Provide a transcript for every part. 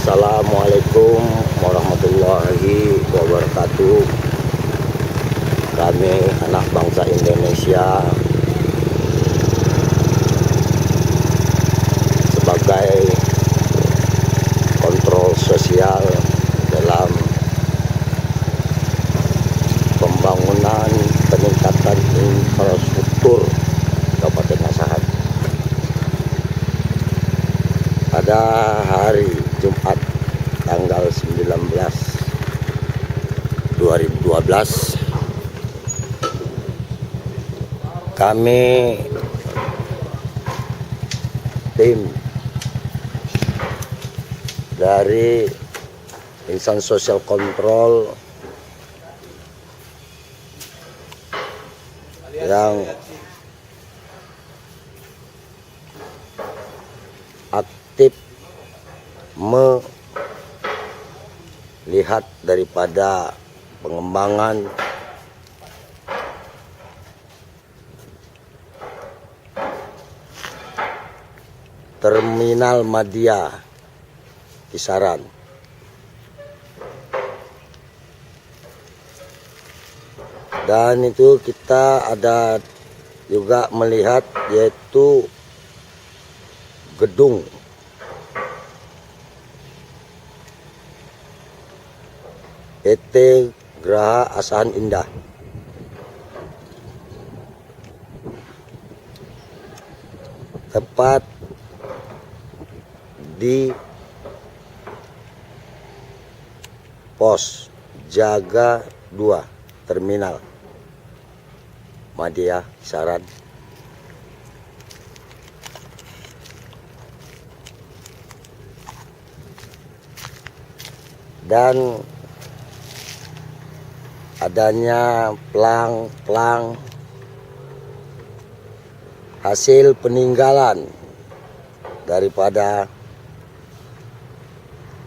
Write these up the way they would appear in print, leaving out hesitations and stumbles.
Assalamualaikum warahmatullahi wabarakatuh. Kami anak bangsa Indonesia sebagai kontrol sosial dalam pembangunan peningkatan infrastruktur Kabupaten Asahan. Pada hari Jumat tanggal 19/2012 kami tim dari insan sosial kontrol yang aktif melihat daripada pengembangan Terminal Madya Kisaran. Dan itu kita ada juga melihat yaitu gedung PT Graha Asahan Indah. Tepat di pos jaga 2 Terminal Madya Kisaran. Dan adanya pelang-pelang hasil peninggalan daripada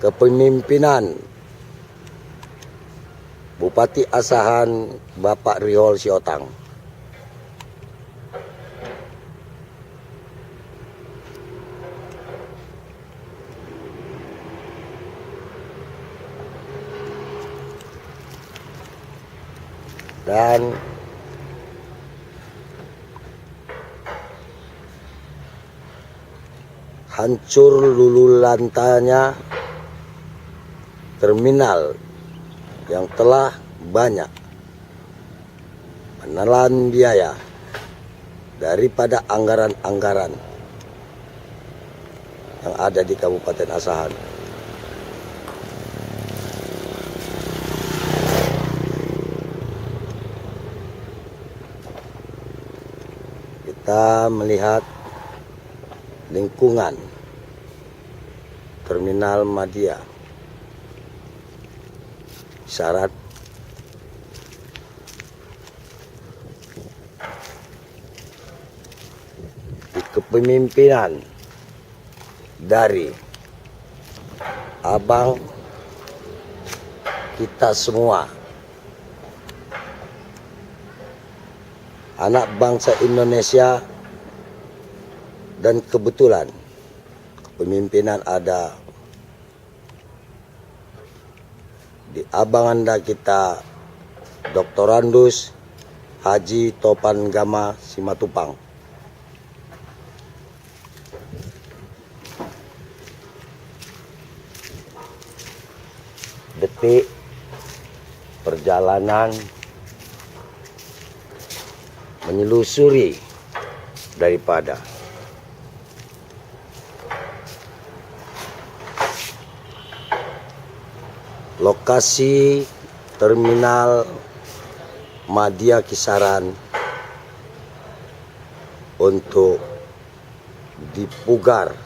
kepemimpinan Bupati Asahan Bapak Rihol Siotang. Dan hancur lulu lantainya terminal yang telah banyak menelan biaya daripada anggaran-anggaran yang ada di Kabupaten Asahan. Kita melihat lingkungan Terminal Madya Kisaran di kepemimpinan dari abang kita semua, anak bangsa Indonesia. Dan kebetulan kepemimpinan ada di abang anda kita Dr. Andus Haji Topan Gama Simatupang. Detik perjalanan menyelusuri daripada lokasi Terminal Madya Kisaran untuk dipugar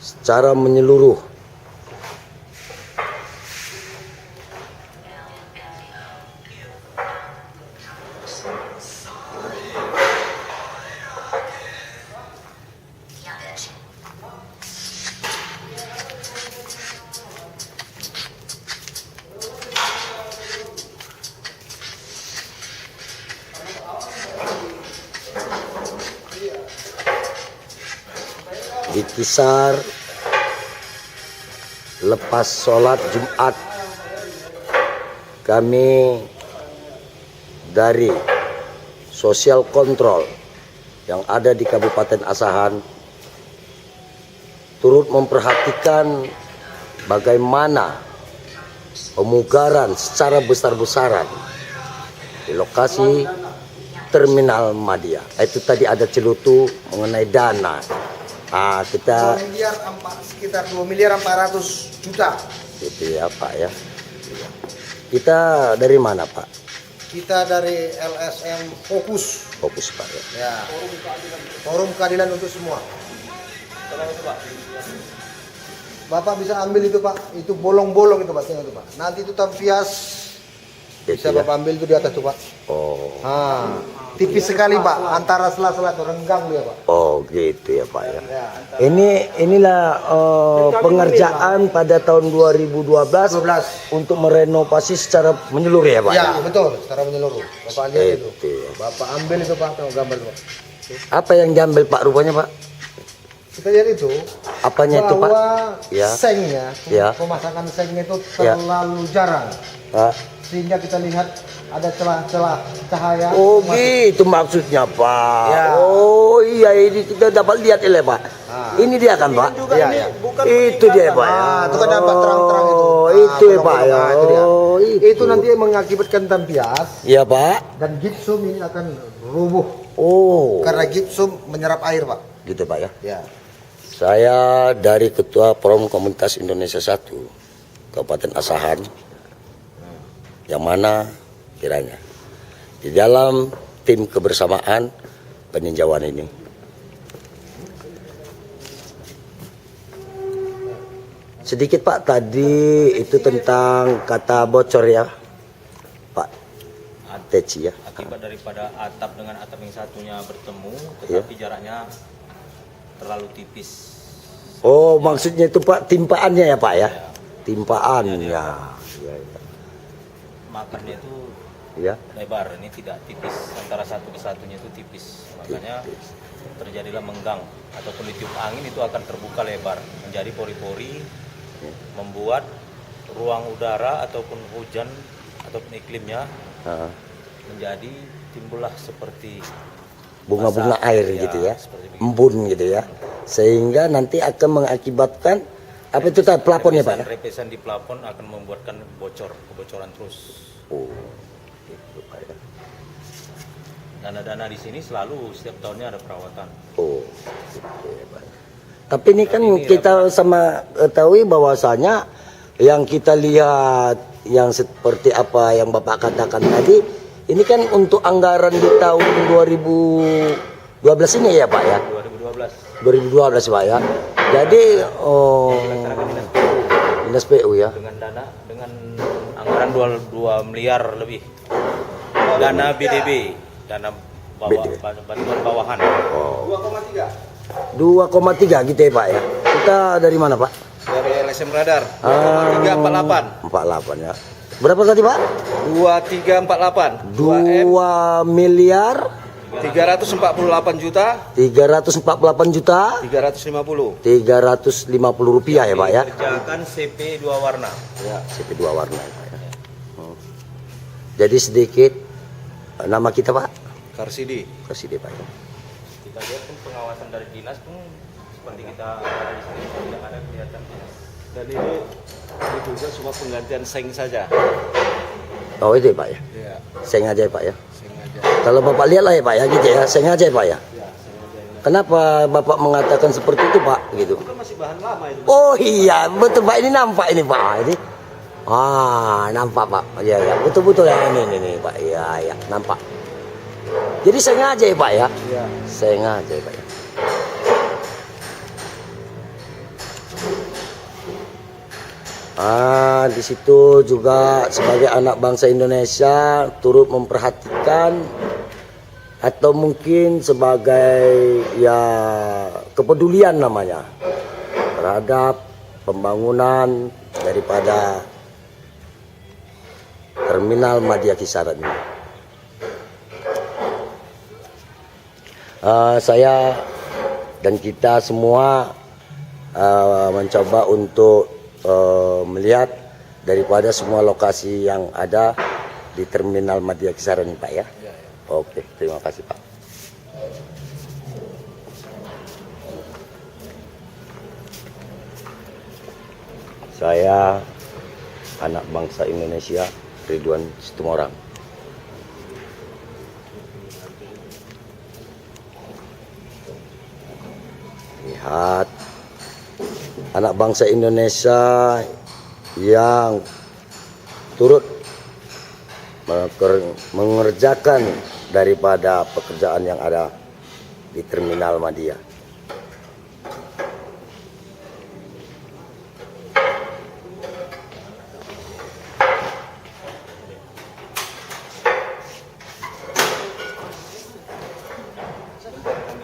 secara menyeluruh. di kisar lepas sholat Jumat kami dari sosial kontrol yang ada di Kabupaten Asahan turut memperhatikan bagaimana pemugaran secara besar-besaran di lokasi Terminal Madia. Itu tadi ada celutu mengenai dana. Kita sekitar 2.400.000.000 gitu ya Pak ya. Kita dari mana Pak? Kita dari LSM Fokus Pak ya. ya. Forum keadilan untuk semua. Bapak bisa ambil itu Pak, itu bolong-bolong itu Pak, tengok itu Pak. Nanti itu tampias bisa ya? Bapak ambil itu di atas tuh Pak. Oh. Tipis sekali Pak, antara sela-sela itu renggang dia Pak. Oh gitu ya Pak ya. Ya. Inilah pengerjaan pada tahun 2012 untuk merenovasi secara menyeluruh ya Pak. Ya betul, secara menyeluruh. Bapak lihat itu. Ya. Bapak ambil itu Pak, tengok gambar itu Pak. Apa yang diambil Pak rupanya Pak? Kita lihat itu. Apanya itu Pak? Ya. Sengnya, ya. pemasangan sengnya itu terlalu jarang. Sehingga kita lihat ada celah-celah cahaya. Oh gitu maksudnya Pak. Ya. Oh iya ini kita dapat lihat ini Pak. Ini dia kan Pak? Iya. Itu dia Pak. Itu kan dapat terang-terang itu. Itu ya Pak ya. Itu dia. Itu nanti mengakibatkan tampias. Iya Pak. Dan gipsum ini akan rubuh. Oh. Karena gipsum menyerap air Pak. Gitu Pak ya. Ya. Saya dari Ketua Forum Komunitas Indonesia 1 Kabupaten Asahan, yang mana kiranya di dalam tim kebersamaan peninjauan ini sedikit Pak tadi itu tentang kata bocor ya Pak Teci ya. Akibat daripada atap dengan atap yang satunya bertemu tetapi jaraknya terlalu tipis. Oh maksudnya itu Pak timpaannya ya Pak ya, timpaan ya. Makanya itu Ya. lebar, ini tidak tipis, antara satu ke satunya itu tipis, makanya terjadilah menggang ataupun ditiup angin itu akan terbuka lebar menjadi pori-pori, membuat ruang udara ataupun hujan ataupun iklimnya menjadi timbullah seperti bunga-bunga air gitu ya, embun gitu ya, sehingga nanti akan mengakibatkan apa itu tadi plafon ya Pak? Repesan di plafon akan membuatkan kebocoran terus. Oh, gitu Pak ya. Dana-dana di sini selalu setiap tahunnya ada perawatan. Oh, gitu ya Pak. Tapi ini kan kita sama ketahui bahwasanya yang kita lihat yang seperti apa yang Bapak katakan tadi. Ini kan untuk anggaran di tahun 2012 ini ya Pak ya? 2012 Pak ya. Jadi Dinas PU ya. Dengan anggaran 2 miliar lebih. Dana BDB, dana bantuan bawahan. 2,3 gitu ya Pak ya. Kita dari mana Pak? Dari LSM Radar. 2348. 48 ya. Berapa tadi Pak? 2348. 2 miliar 348 juta 350 rupiah ya Pak ya. Kerjakan CP 2 warna. Ya, CP 2 warna ya Pak ya. Jadi sedikit nama kita Pak? Karsidi Pak ya. Kita lihat pun pengawasan dari dinas pun seperti kita ada di sini tidak ada kelihatan dinas. dan ini juga cuma penggantian seng saja. Oh itu ya Pak ya? Iya. Seng aja ya Pak ya? Seng aja. Kalau Bapak lihat lah ya Pak ya gitu ya, seng aja ya Pak ya? Ya, seng aja. Kenapa Bapak mengatakan seperti itu Pak gitu? Itu kan masih bahan lama itu. Oh iya betul Pak, ini nampak ini Pak ini. Nampak Pak. Iya ya, betul-betul ya ini Pak. Iya ya, nampak. Jadi sengaja ya Pak ya? Iya. Sengaja ya Pak ya. Di situ juga sebagai anak bangsa Indonesia turut memperhatikan atau mungkin sebagai ya kepedulian namanya terhadap pembangunan daripada Terminal Madia Kisaran ini. Saya dan kita semua mencoba untuk melihat daripada semua lokasi yang ada di Terminal Madya Kisaran ini Pak ya. Oke, terima kasih Pak. Saya anak bangsa Indonesia, Ridwan Situmorang. Lihat anak bangsa Indonesia yang turut mengerjakan daripada pekerjaan yang ada di Terminal Madya.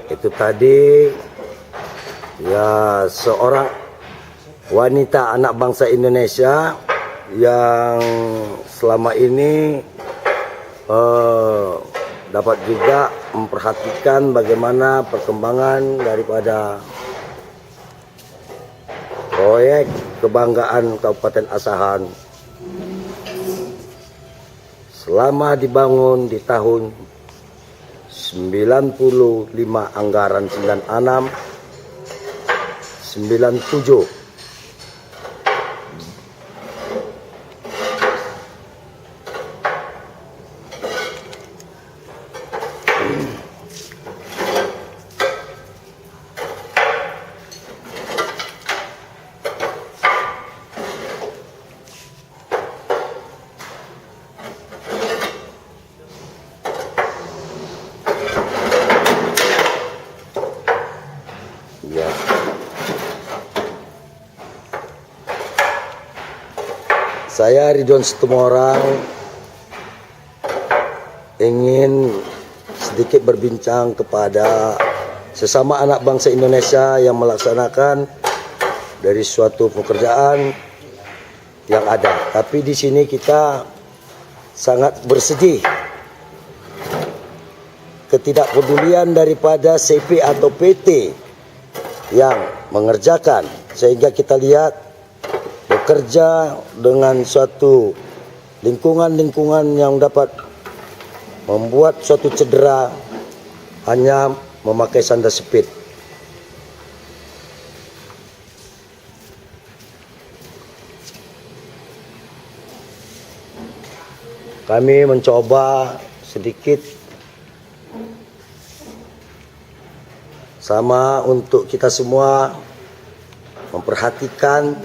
Itu tadi ya seorang wanita anak bangsa Indonesia yang selama ini dapat juga memperhatikan bagaimana perkembangan daripada proyek kebanggaan Kabupaten Asahan selama dibangun di tahun 95 anggaran 96 97. Ya. Saya Ridwan Situmorang ingin sedikit berbincang kepada sesama anak bangsa Indonesia yang melaksanakan dari suatu pekerjaan yang ada. Tapi di sini kita sangat bersedih ketidakpedulian daripada CP atau PT yang mengerjakan, sehingga kita lihat bekerja dengan suatu lingkungan-lingkungan yang dapat membuat suatu cedera hanya memakai sandal speed. Kami mencoba sedikit sama untuk kita semua memperhatikan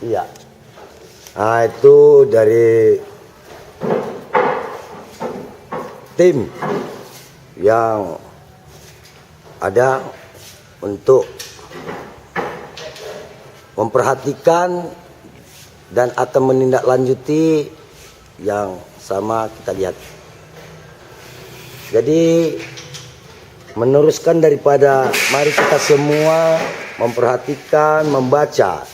iya. Nah, itu dari tim yang ada untuk memperhatikan dan akan menindaklanjuti yang sama kita lihat. Jadi meneruskan daripada mari kita semua memperhatikan, membaca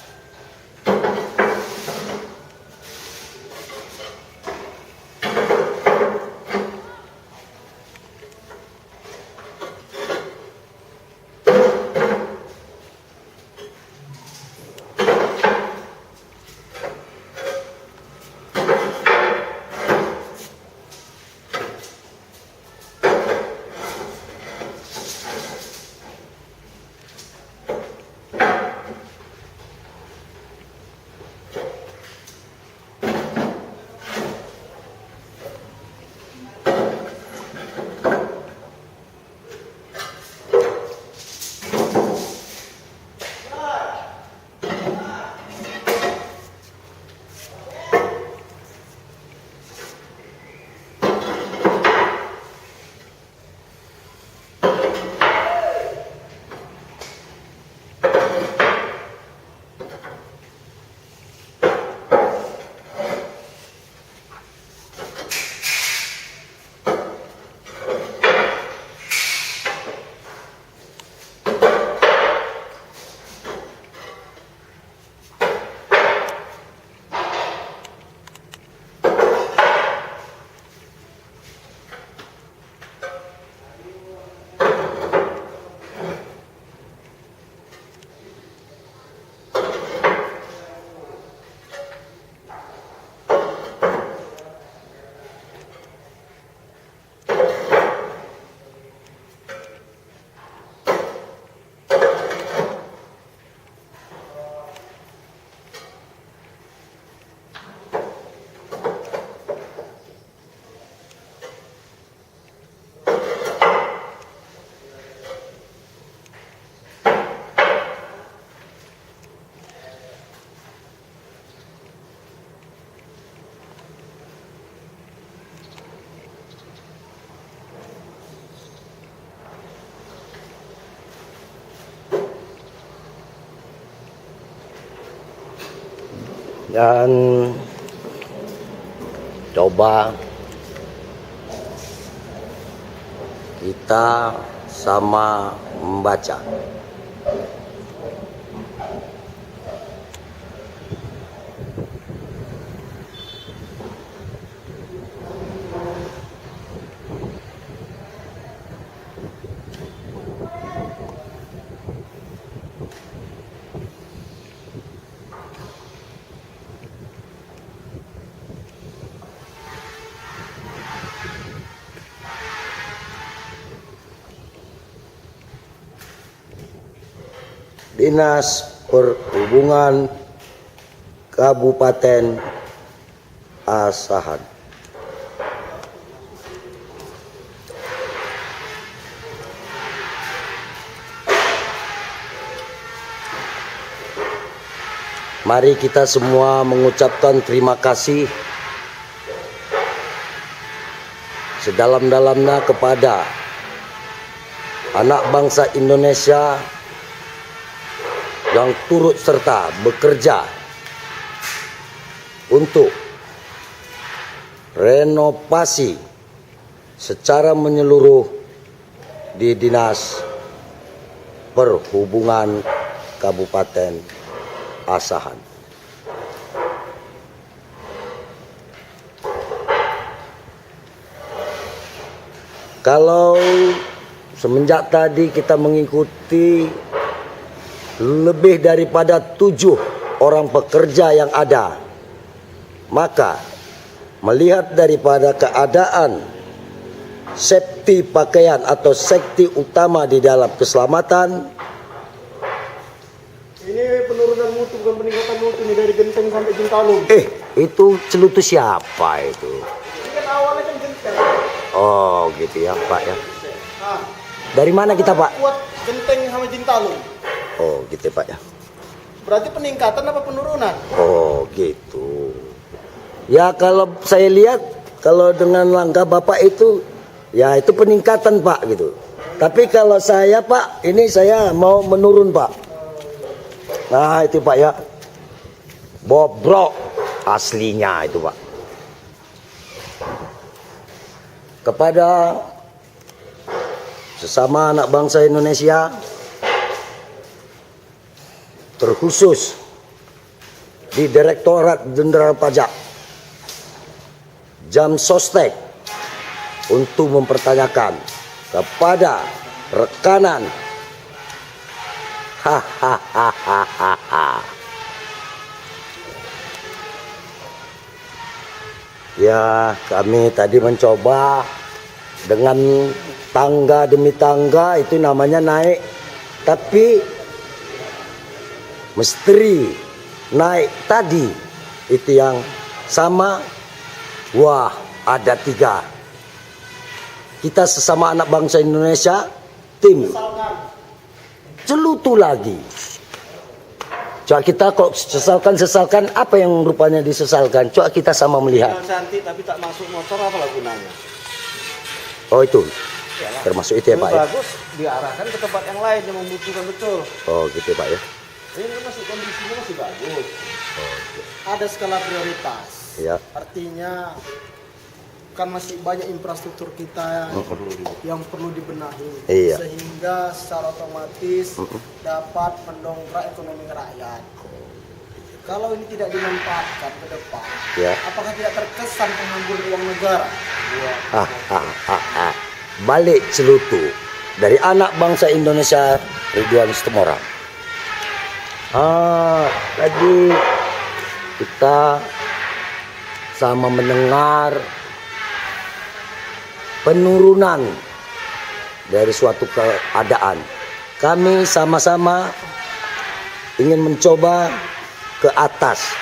Dan coba kita sama membaca. Dinas Perhubungan Kabupaten Asahan. Mari kita semua mengucapkan terima kasih sedalam-dalamnya kepada anak bangsa Indonesia yang turut serta bekerja untuk renovasi secara menyeluruh di Dinas Perhubungan Kabupaten Asahan. Kalau semenjak tadi kita mengikuti lebih daripada 7 orang pekerja yang ada, maka melihat daripada keadaan safety pakaian atau safety utama di dalam keselamatan, Ini penurunan mutu bukan peningkatan mutu nih dari Genteng sampai Jintalung. itu celutu siapa itu? Ini kan awalnya kan Genteng. Oh gitu ya Pak ya. Nah, Dari mana kita Pak? kuat Genteng sama Jintalung. Oh gitu Pak ya. Berarti peningkatan apa penurunan? Oh gitu. Ya kalau saya lihat, kalau dengan langkah Bapak itu, ya itu peningkatan Pak gitu. Tapi kalau saya Pak, ini saya mau menurun Pak. Nah itu Pak ya. Bobrok aslinya itu Pak. Kepada sesama anak bangsa Indonesia, terkhusus di Direktorat Jenderal Pajak, Jam Sostek, untuk mempertanyakan kepada rekanan ya, kami tadi mencoba dengan tangga demi tangga, itu namanya naik, tapi misteri naik tadi itu yang sama, wah ada 3. Kita sesama anak bangsa Indonesia, tim celutu lagi. Coba kita kok sesalkan apa yang rupanya disesalkan? Coba kita sama melihat. Cantik tapi tak masuk motor apa lah gunanya? Oh itu, Iyalah. termasuk itu ya Pak ya? Bagus diarahkan ke tempat yang lain yang membutuhkan betul. Oh gitu Pak ya? Ini masih kondisinya masih bagus. Ada skala prioritas. Ya. Artinya kan masih banyak infrastruktur kita yang perlu dibenahi. Iya. Sehingga secara otomatis dapat mendongkrak ekonomi rakyat. Kalau ini tidak dimanfaatkan ke depan, Ya. apakah tidak terkesan penganggur uang negara? Balik celutu dari anak bangsa Indonesia, Ridwan Situmorang. Tadi kita sama mendengar penurunan dari suatu keadaan. Kami sama-sama ingin mencoba ke atas.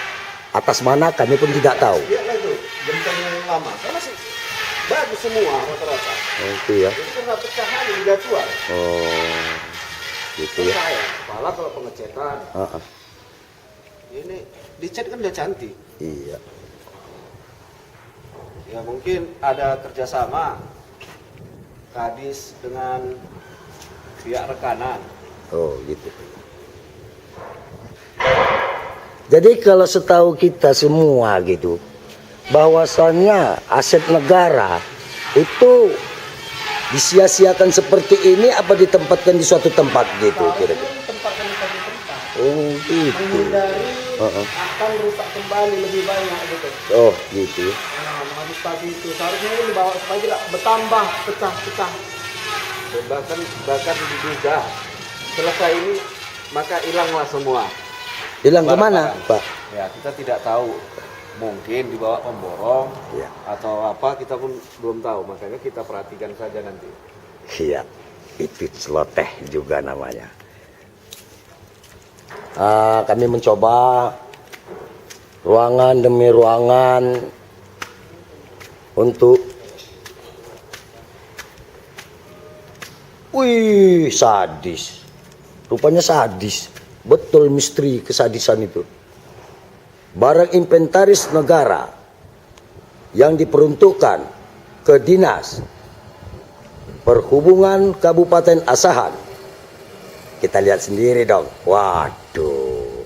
Atas mana kami pun tidak tahu. Lihatlah itu, genteng yang lama. Kan masih bagus semua rata-rata. Itu ya. Itu kan pecahan di gatuan. Oh, gitu ya. Saya, kepala kalau pengecetan. Ini dicat kan udah cantik. Iya. Ya mungkin ada kerjasama Kadis dengan pihak rekanan. Oh, gitu. Jadi kalau setahu kita semua gitu, bahwasannya aset negara itu disia-siakan seperti ini apa ditempatkan di suatu tempat gitu kira-kira? Tempatkan di satu tempat. Oh gitu. Menghindari Heeh. akan rusak kembali lebih banyak gitu. Oh gitu. Nah, mengantisipasi itu seharusnya ini dibawa supaya tidak bertambah pecah-pecah. bahkan diduga selesai ini maka hilanglah semua. Hilang kemana Pak? Ya kita tidak tahu, mungkin dibawa pemborong Iya. atau apa kita pun belum tahu, makanya kita perhatikan saja nanti. Iya, itu celoteh juga namanya. Kami mencoba ruangan demi ruangan untuk, wih sadis, rupanya sadis, betul misteri kesadisan itu. Barang inventaris negara yang diperuntukkan ke Dinas Perhubungan Kabupaten Asahan. Kita lihat sendiri dong. Waduh.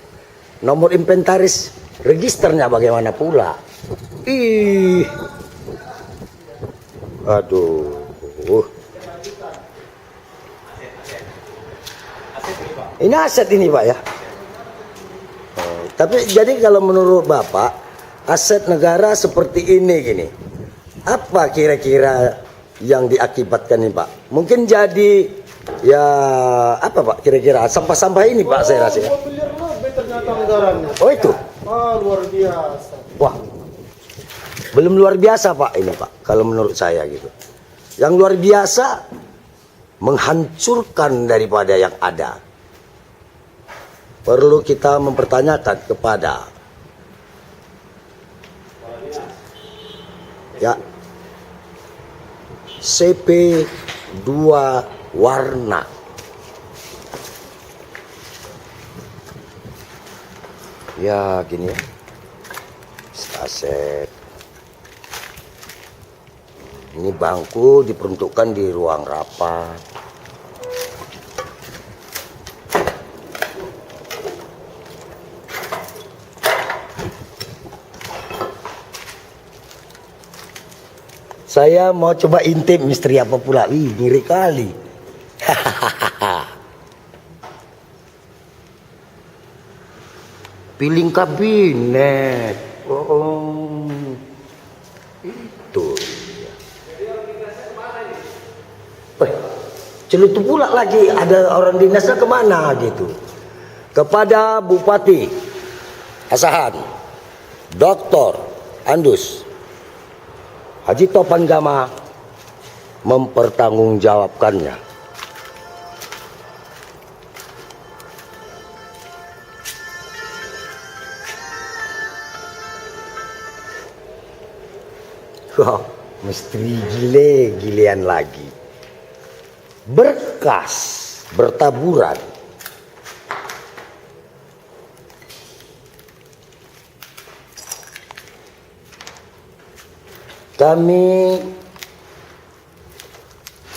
Nomor inventaris registernya bagaimana pula? Ih. Aduh. Ini aset ini Pak ya. Tapi jadi kalau menurut Bapak, aset negara seperti ini gini, apa kira-kira yang diakibatkan nih Pak? Mungkin jadi ya apa Pak kira-kira sampah-sampah ini Pak saya rasa ya. 2 miliar lebih ternyata anggarannya. Oh itu? Luar biasa. Wah, belum luar biasa Pak ini Pak, kalau menurut saya gitu. Yang luar biasa menghancurkan daripada yang ada. Perlu kita mempertanyakan kepada ya CP2 warna. Ya gini ya. Aset. Ini bangku diperuntukkan di ruang rapat. Saya mau coba intip misteri apa pula. Wih, ngiri kali. Piling kabinet. Oh, itu. Celutu pula lagi. Ada orang dinasnya kemana gitu. Kepada Bupati Asahan, Dr. Andus Haji Topan Gama mempertanggungjawabkannya. Wah, misteri gile-gilean lagi. Berkas bertaburan. Kami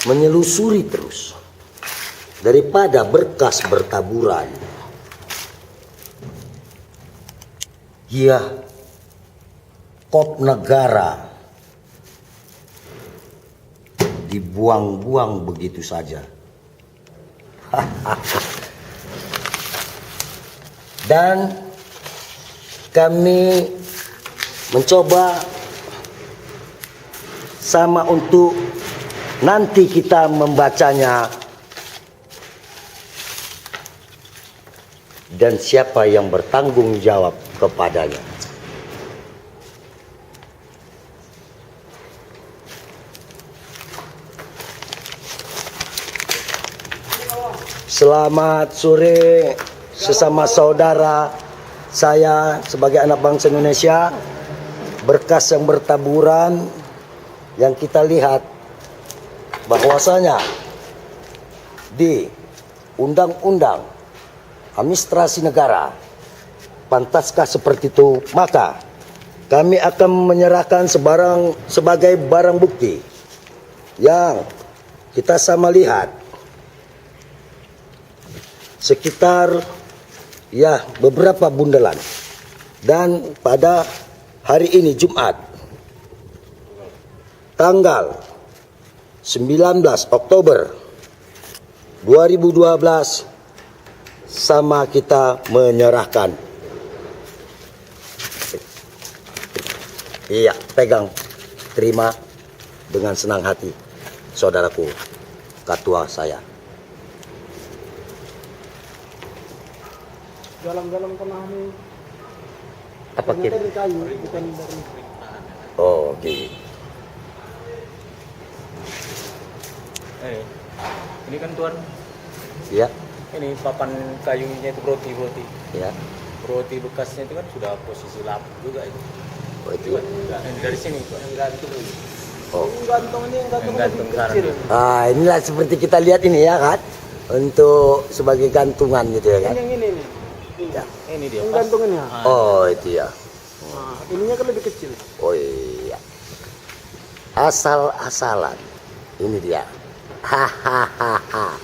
menyelusuri terus daripada berkas bertaburan. Ya, kop negara dibuang-buang begitu saja. Dan kami mencoba sama untuk nanti kita membacanya dan siapa yang bertanggung jawab kepadanya. Selamat sore sesama saudara saya sebagai anak bangsa Indonesia. Berkas yang bertaburan yang kita lihat bahwasanya di Undang-Undang Administrasi Negara pantaskah seperti itu, maka kami akan menyerahkan sebagai barang bukti yang kita sama lihat sekitar ya beberapa bundelan Dan pada hari ini Jumat tanggal 19 Oktober 2012 sama kita menyerahkan. Iya, pegang, terima dengan senang hati, saudaraku, ketua saya. Dalam-dalam pernah nih. Apa Ternyata kira? dari kayu, bukan dari. Oh, oke. Ini kan Tuan, Ya, ini papan kayunya itu roti. ya. Roti bekasnya itu kan sudah posisi lap juga itu. Oh, itu. Dari sini Tuan, gantung. Oh. Yang gantung ini yang gantung Gantung lebih sana. kecil. Inilah seperti kita lihat ini ya kan, untuk sebagai gantungan gitu ya kan. Ini yang ini nih. Ya. Ini dia. Yang Pas. gantungannya. Oh, itu ya. Nah, ininya kan lebih kecil. Oh iya. Asal-asalan. Ini dia. Hahaha.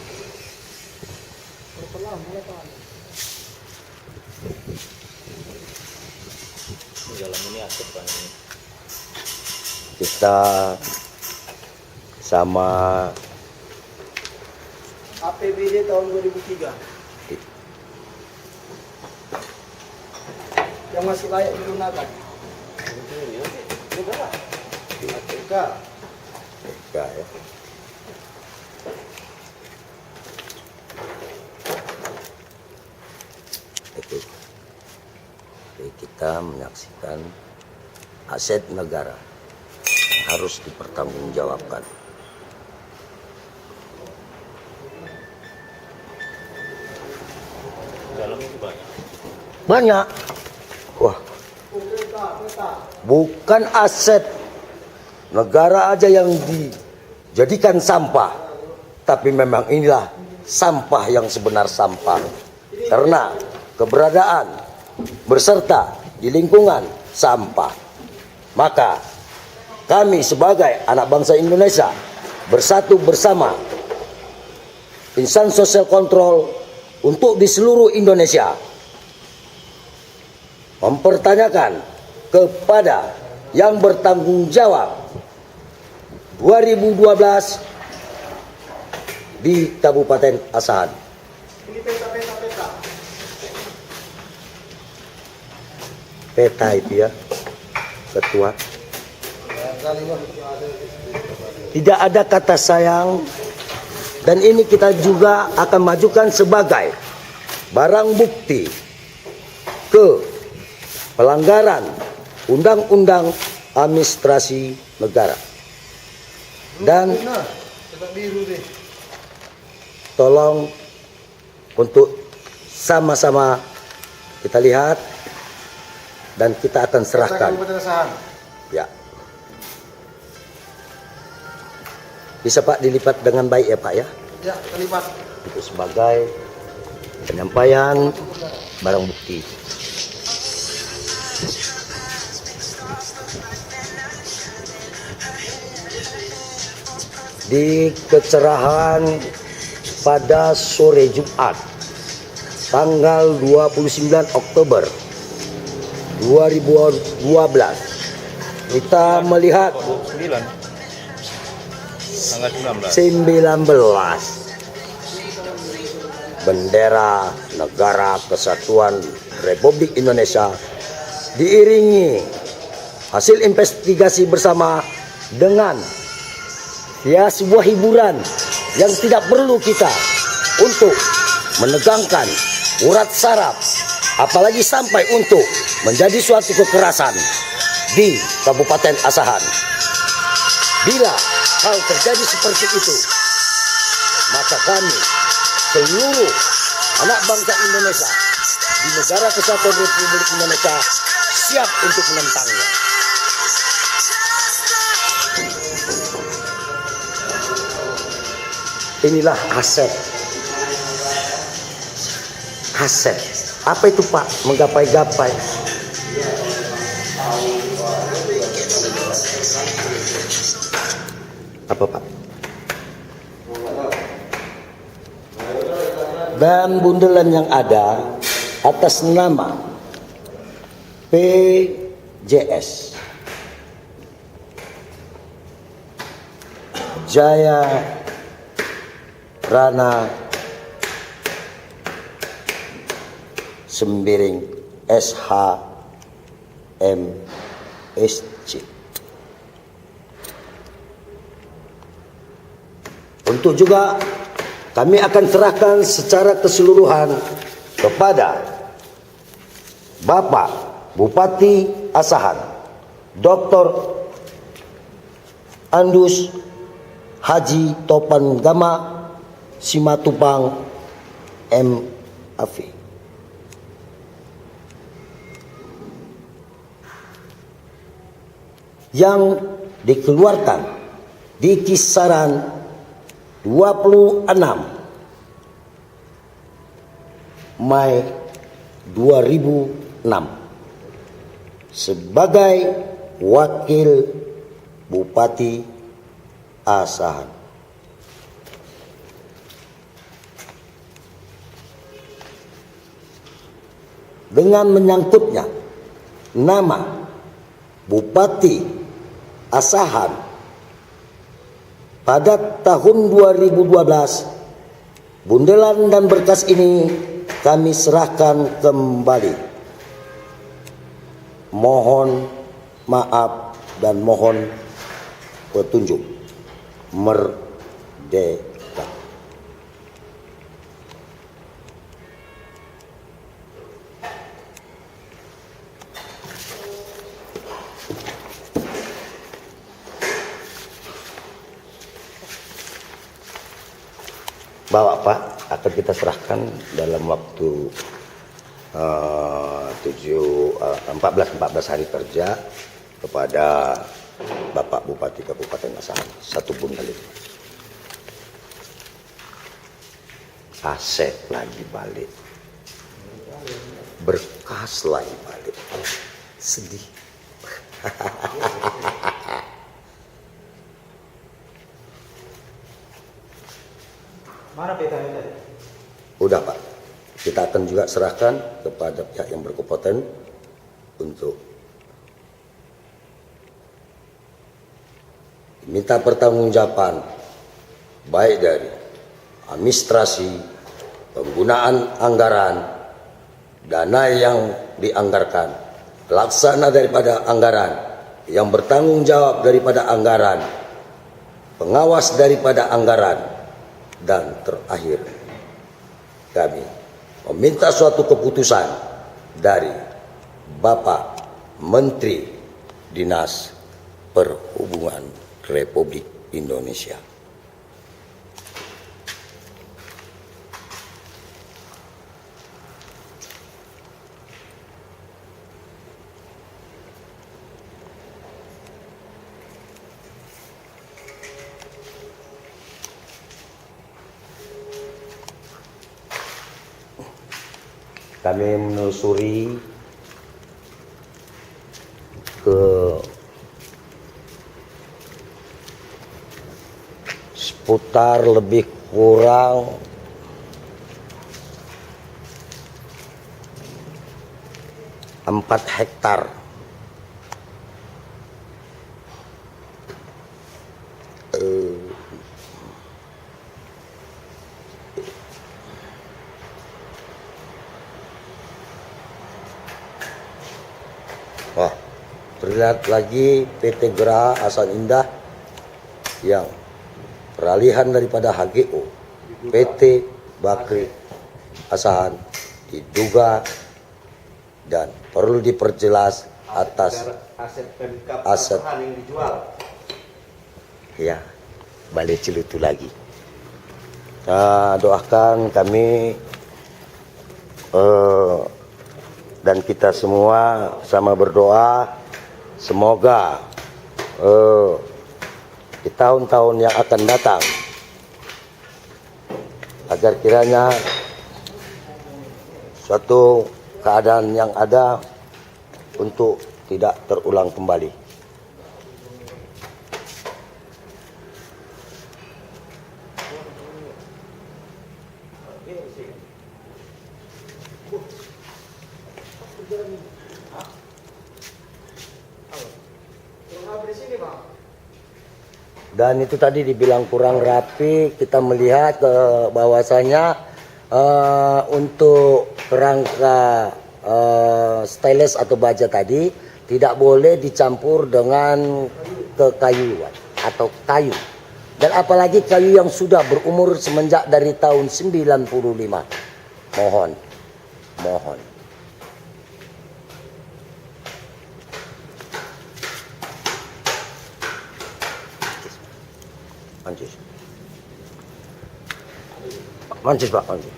Di dalam ini asap Pak ini. Kita sama APBD tahun 2003. Yang masih layak digunakan. Ini berapa? ATK. ya, ya. Itu. Jadi kita menyaksikan aset negara yang harus dipertanggungjawabkan. Dalam itu banyak. Banyak. Wah, bukan aset negara aja yang dijadikan sampah, tapi memang inilah sampah yang sebenar sampah. Karena keberadaan berserta di lingkungan sampah, maka kami sebagai anak bangsa Indonesia bersatu bersama insan sosial kontrol untuk di seluruh Indonesia mempertanyakan kepada yang bertanggung jawab 2012 di Kabupaten Asahan. Ini peta. Peta itu ya, ketua. Tidak ada kata sayang, dan ini kita juga akan majukan sebagai barang bukti ke pelanggaran Undang-Undang Administrasi Negara. Dan tolong untuk sama-sama kita lihat dan kita akan serahkan. Ya. Bisa Pak dilipat dengan baik ya Pak ya. Ya, terlibat. Itu sebagai penyampaian barang bukti. Di kecerahan pada sore Jumat tanggal 29 Oktober 2012 kita melihat 9 tanggal 19 19. bendera Negara Kesatuan Republik Indonesia diiringi hasil investigasi bersama dengan ya sebuah hiburan yang tidak perlu kita untuk menegangkan urat saraf, apalagi sampai untuk menjadi suatu kekerasan di Kabupaten Asahan. Bila hal terjadi seperti itu, maka kami seluruh anak bangsa Indonesia di Negara Kesatuan Republik Indonesia siap untuk menentangnya. Inilah aset. Aset. Apa itu Pak? Menggapai-gapai. Apa Pak? Dan bundelan yang ada atas nama PJS Jaya Rana Sembiring SHMSC. Untuk juga kami akan serahkan secara keseluruhan kepada Bapak Bupati Asahan Dr. Andus Haji Topan Gama Simatupang MAV. Yang dikeluarkan di kisaran 26 Mei 2006 sebagai Wakil Bupati Asahan. Dengan menyangkutnya nama Bupati Asahan pada tahun 2012, bundelan dan berkas ini kami serahkan kembali. Mohon maaf dan mohon petunjuk. Merdeka. Bawa Pak, akan kita serahkan dalam waktu 14 hari kerja kepada Bapak Bupati Kabupaten Asahan. 1 bundel itu. Aset lagi balik. Berkas lagi balik. Sedih. Mana petanya tadi? Udah Pak, kita akan juga serahkan kepada pihak yang berkompeten untuk minta pertanggungjawaban baik dari administrasi, penggunaan anggaran, dana yang dianggarkan, pelaksana daripada anggaran, yang bertanggung jawab daripada anggaran, pengawas daripada anggaran, dan terakhir kami meminta suatu keputusan dari Bapak Menteri Dinas Perhubungan Republik Indonesia. Kami menelusuri ke seputar lebih kurang 4 hektar Wah, terlihat lagi PT Geraha Asahan Indah yang peralihan daripada HGO PT Bakri Asahan diduga dan perlu diperjelas atas aset Pemkab aset Asahan yang dijual. ya balik celutu lagi. Nah, doakan kami dan kita semua sama berdoa semoga di tahun-tahun yang akan datang agar kiranya suatu keadaan yang ada untuk tidak terulang kembali. Dan itu tadi dibilang kurang rapi, kita melihat bahwasanya untuk kerangka stainless atau baja tadi tidak boleh dicampur dengan kekayuan atau kayu. Dan apalagi kayu yang sudah berumur semenjak dari tahun 95. Mohon. Mancis Pak, mancis.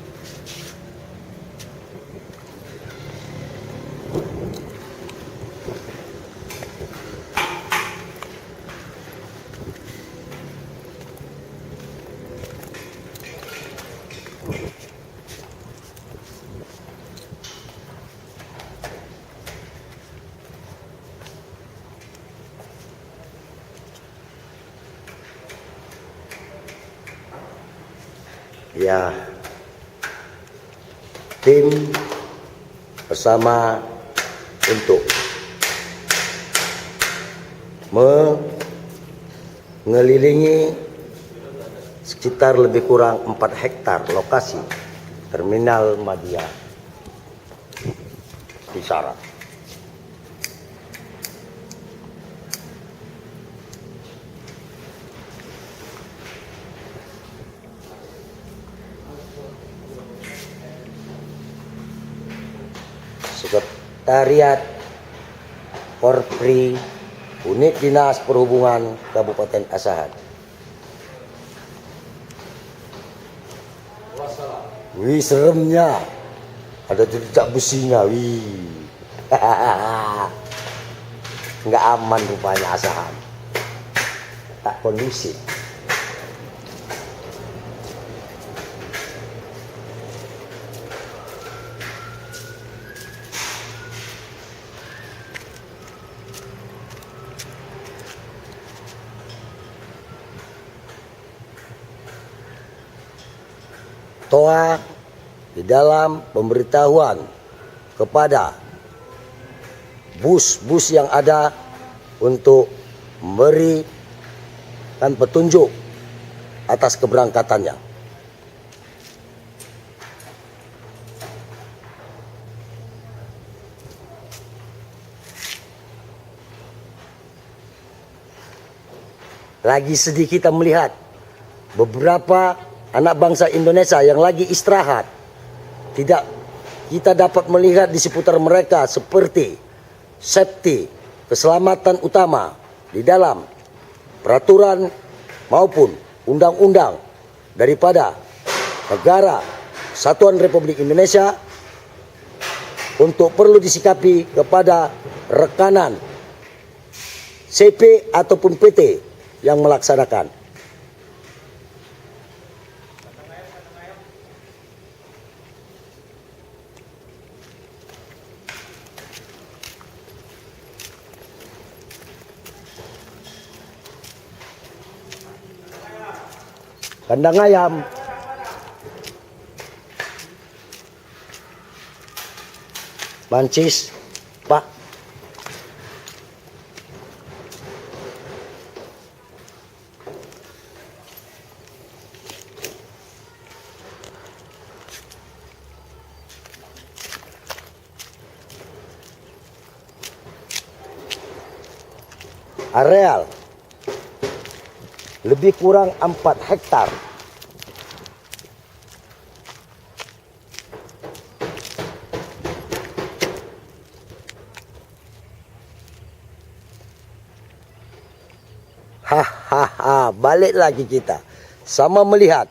Ya, tim bersama untuk mengelilingi sekitar lebih kurang 4 hektar lokasi terminal media Kisaran. Sekretariat Korpri Unit Dinas Perhubungan Kabupaten Asahan. Wih, seremnya. Ada jejak besinya, wih. Nggak aman rupanya Asahan. Tak kondusif. Toa di dalam pemberitahuan kepada bus-bus yang ada untuk memberikan petunjuk atas keberangkatannya. Lagi sedih kita melihat beberapa anak bangsa Indonesia yang lagi istirahat. Tidak kita dapat melihat di seputar mereka seperti safety, keselamatan utama di dalam peraturan maupun undang-undang daripada negara Kesatuan Republik Indonesia untuk perlu disikapi kepada rekanan CP ataupun PT yang melaksanakan. Kandang ayam. Mancis, Pak. Areal lebih kurang 4 hektar. Hahaha, balik lagi kita sama melihat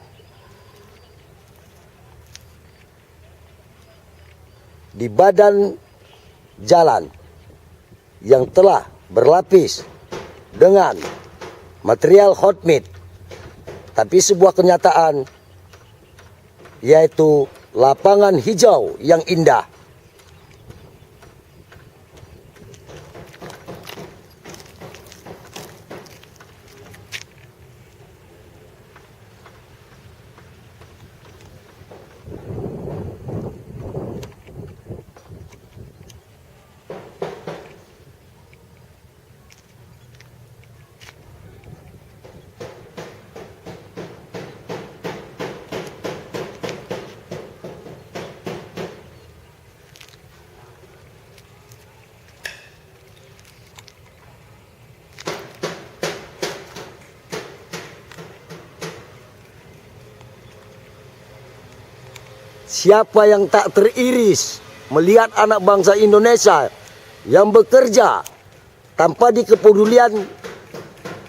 di badan jalan yang telah berlapis dengan material hot mix, tapi sebuah kenyataan yaitu lapangan hijau yang indah. siapa yang tak teriris melihat anak bangsa Indonesia yang bekerja tanpa dikepedulian,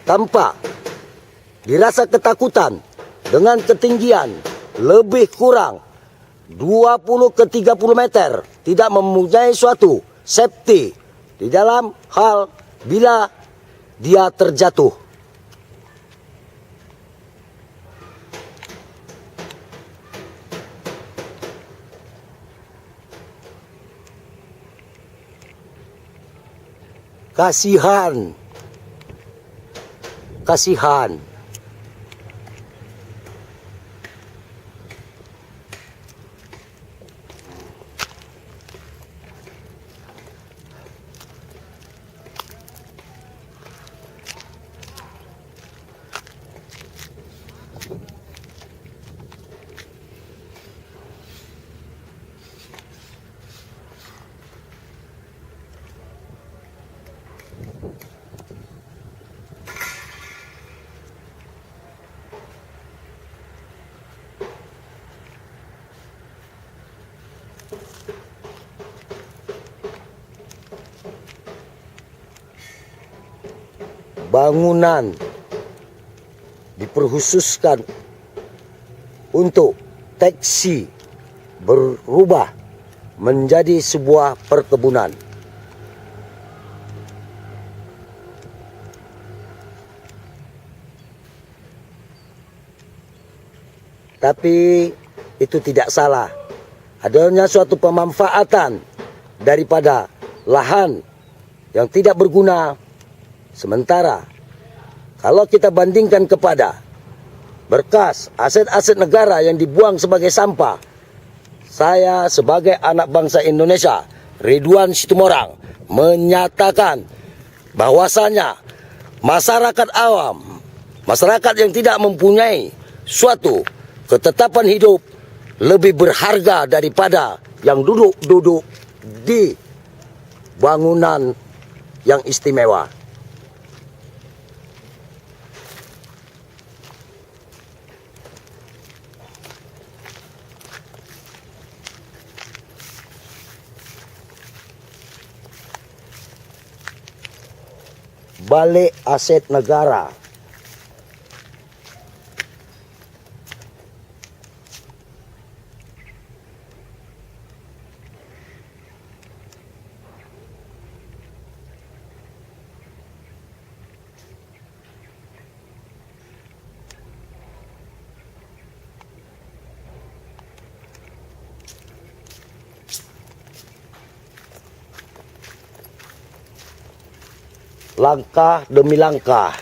tanpa dirasa ketakutan dengan ketinggian lebih kurang 20 ke 30 meter, tidak mempunyai suatu safety di dalam hal bila dia terjatuh. Kasihan. Kasihan. Bangunan diperkhususkan untuk taksi berubah menjadi sebuah perkebunan. Tapi itu tidak salah. Adanya suatu pemanfaatan daripada lahan yang tidak berguna. Sementara kalau kita bandingkan kepada berkas aset-aset negara yang dibuang sebagai sampah, saya sebagai anak bangsa Indonesia, Ridwan Situmorang, menyatakan bahwasanya masyarakat awam, masyarakat yang tidak mempunyai suatu ketetapan hidup lebih berharga daripada yang duduk-duduk di bangunan yang istimewa. Balik aset negara. Langkah demi langkah